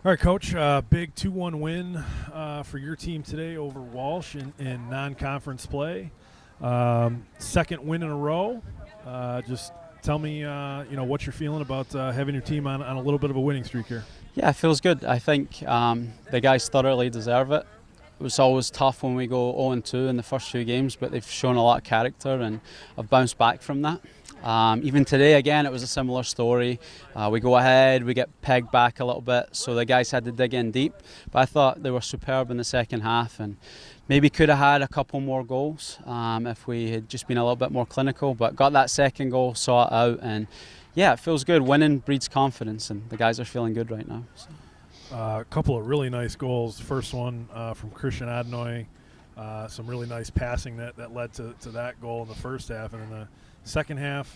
All right, Coach. Big 2-1 win for your team today over Walsh in non-conference play. Second win in a row. Just tell me, what you're feeling about having your team on a little bit of a winning streak here. Yeah, it feels good. I think the guys thoroughly deserve it. It was always tough when we go 0-2 in the first few games, but they've shown a lot of character and have bounced back from that. Even today, again, it was a similar story. We go ahead, we get pegged back a little bit, so the guys had to dig in deep. But I thought they were superb in the second half and maybe could have had a couple more goals if we had just been a little bit more clinical, but got that second goal, saw it out, and yeah, it feels good. Winning breeds confidence, and the guys are feeling good right now. So. A couple of really nice goals. First one from Christian Adnoy. Some really nice passing that led to that goal in the first half. And in the second half,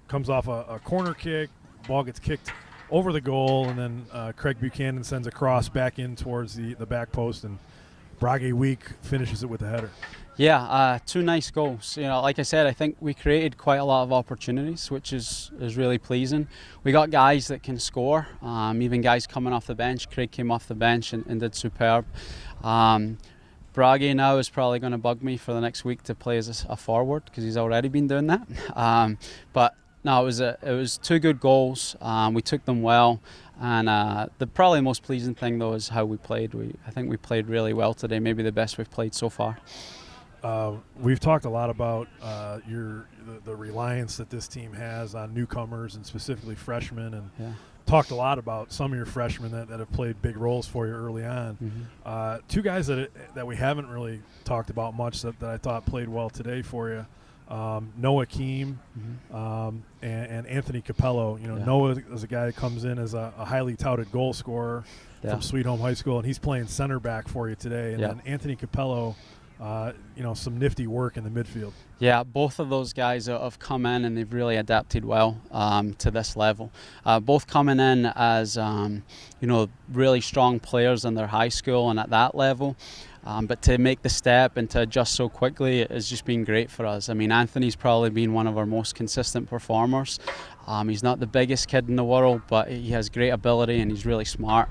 comes off a corner kick. Ball gets kicked over the goal, and then Craig Buchanan sends a cross back in towards the back post, and Brage Week finishes it with a header. Yeah, two nice goals. Like I said, I think we created quite a lot of opportunities, which is really pleasing. We got guys that can score, even guys coming off the bench. Craig came off the bench and did superb. Brage now is probably going to bug me for the next week to play as a forward because he's already been doing that. But no, it was two good goals. We took them well, and the probably most pleasing thing though is how we played. I think we played really well today, maybe the best we've played so far. We've talked a lot about the reliance that this team has on newcomers and specifically freshmen, and talked a lot about some of your freshmen that have played big roles for you early on. Mm-hmm. Two guys that we haven't really talked about much that I thought played well today for you. Noah Keem and Anthony Capello. Noah is a guy that comes in as a highly touted goal scorer from Sweet Home High School, and he's playing center back for you today. And then Anthony Capello, some nifty work in the midfield. Yeah, both of those guys have come in and they've really adapted well to this level. Both coming in as really strong players in their high school and at that level. But to make the step and to adjust so quickly has just been great for us. I mean, Anthony's probably been one of our most consistent performers. He's not the biggest kid in the world, but he has great ability and he's really smart.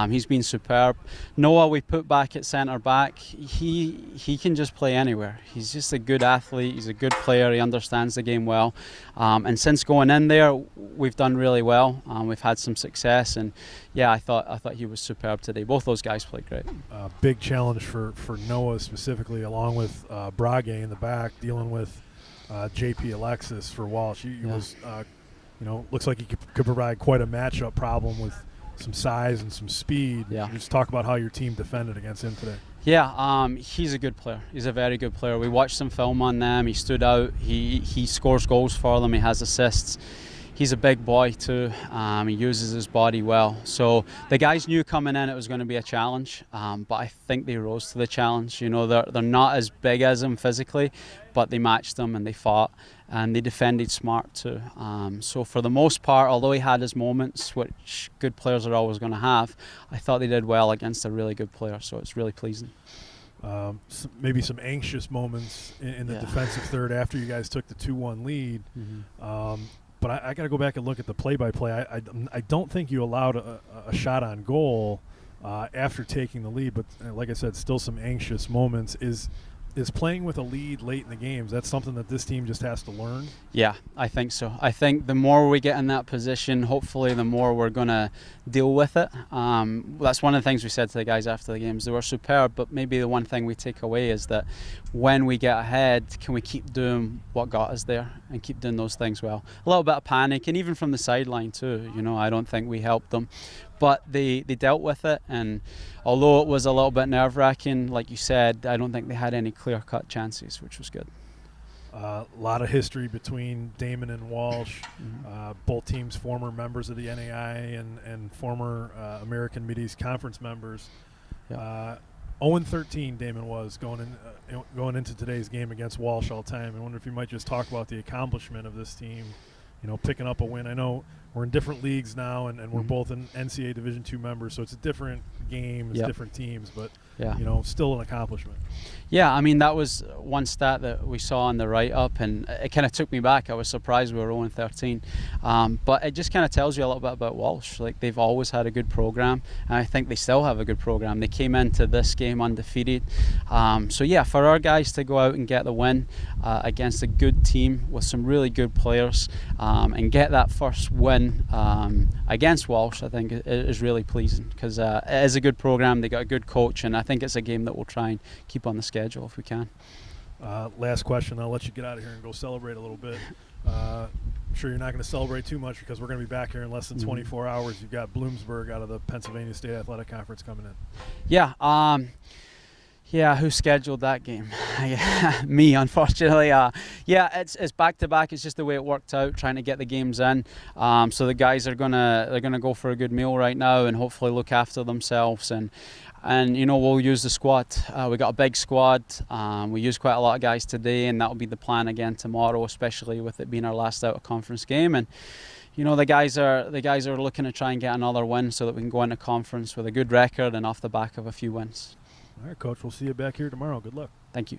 He's been superb. Noah, we put back at centre back. He can just play anywhere. He's just a good athlete. He's a good player. He understands the game well. And since going in there, we've done really well. We've had some success, and yeah, I thought he was superb today. Both those guys played great. Big challenge for Noah specifically, along with Brage in the back, dealing with JP Alexis for Walsh. He was. Looks like he could provide quite a matchup problem with some size and some speed. Yeah. Just talk about how your team defended against him today. Yeah, he's a good player. He's a very good player. We watched some film on them. He stood out. He scores goals for them. He has assists. He's a big boy too. He uses his body well. So the guys knew coming in it was going to be a challenge, but I think they rose to the challenge. They're not as big as him physically, but they matched them and they fought and they defended smart too. So for the most part, although he had his moments, which good players are always going to have, I thought they did well against a really good player. So it's really pleasing. Maybe some anxious moments in the defensive third after you guys took the 2-1 lead. Mm-hmm. But I got to go back and look at the play-by-play. I don't think you allowed a shot on goal after taking the lead. But like I said, still some anxious moments. Is playing with a lead late in the games, that's something that this team just has to learn? Yeah, I think so. I think the more we get in that position, hopefully the more we're going to deal with it. That's one of the things we said to the guys after the games. They were superb, but maybe the one thing we take away is that when we get ahead, can we keep doing what got us there and keep doing those things well? A little bit of panic, and even from the sideline too. I don't think we helped them. But they dealt with it, and although it was a little bit nerve-wracking, like you said, I don't think they had any clear-cut chances, which was good. A lot of history between Daemen and Walsh, both teams former members of the NAI and former American Mid-East Conference members. 0-13 Daemen was going into today's game against Walsh all time. I wonder if you might just talk about the accomplishment of this team, picking up a win. I know we're in different leagues now, and we're Mhm. both in NCAA Division II members, so it's a different game, it's Yep. different teams, but Yeah. still an accomplishment. Yeah, I mean, that was one stat that we saw in the write-up, and it kind of took me back. I was surprised we were 0-13. But it just kind of tells you a little bit about Walsh. Like, they've always had a good program, and I think they still have a good program. They came into this game undefeated. So, yeah, for our guys to go out and get the win against a good team with some really good players and get that first win against Walsh, I think is really pleasing, because it is a good program. They got a good coach, and I think it's a game that we'll try and keep on the schedule if we can. Last question, I'll let you get out of here and go celebrate a little bit. I'm sure you're not going to celebrate too much because we're going to be back here in less than 24 hours. You've got Bloomsburg out of the Pennsylvania State Athletic Conference coming in. Yeah, yeah, who scheduled that game? Me, unfortunately. Yeah, it's back to back. It's just the way it worked out, trying to get the games in. So the guys are gonna go for a good meal right now and hopefully look after themselves, and we'll use the squad. We got a big squad. We used quite a lot of guys today, and that'll be the plan again tomorrow, especially with it being our last out of conference game. And the guys are looking to try and get another win so that we can go into conference with a good record and off the back of a few wins. All right, Coach, we'll see you back here tomorrow. Good luck. Thank you.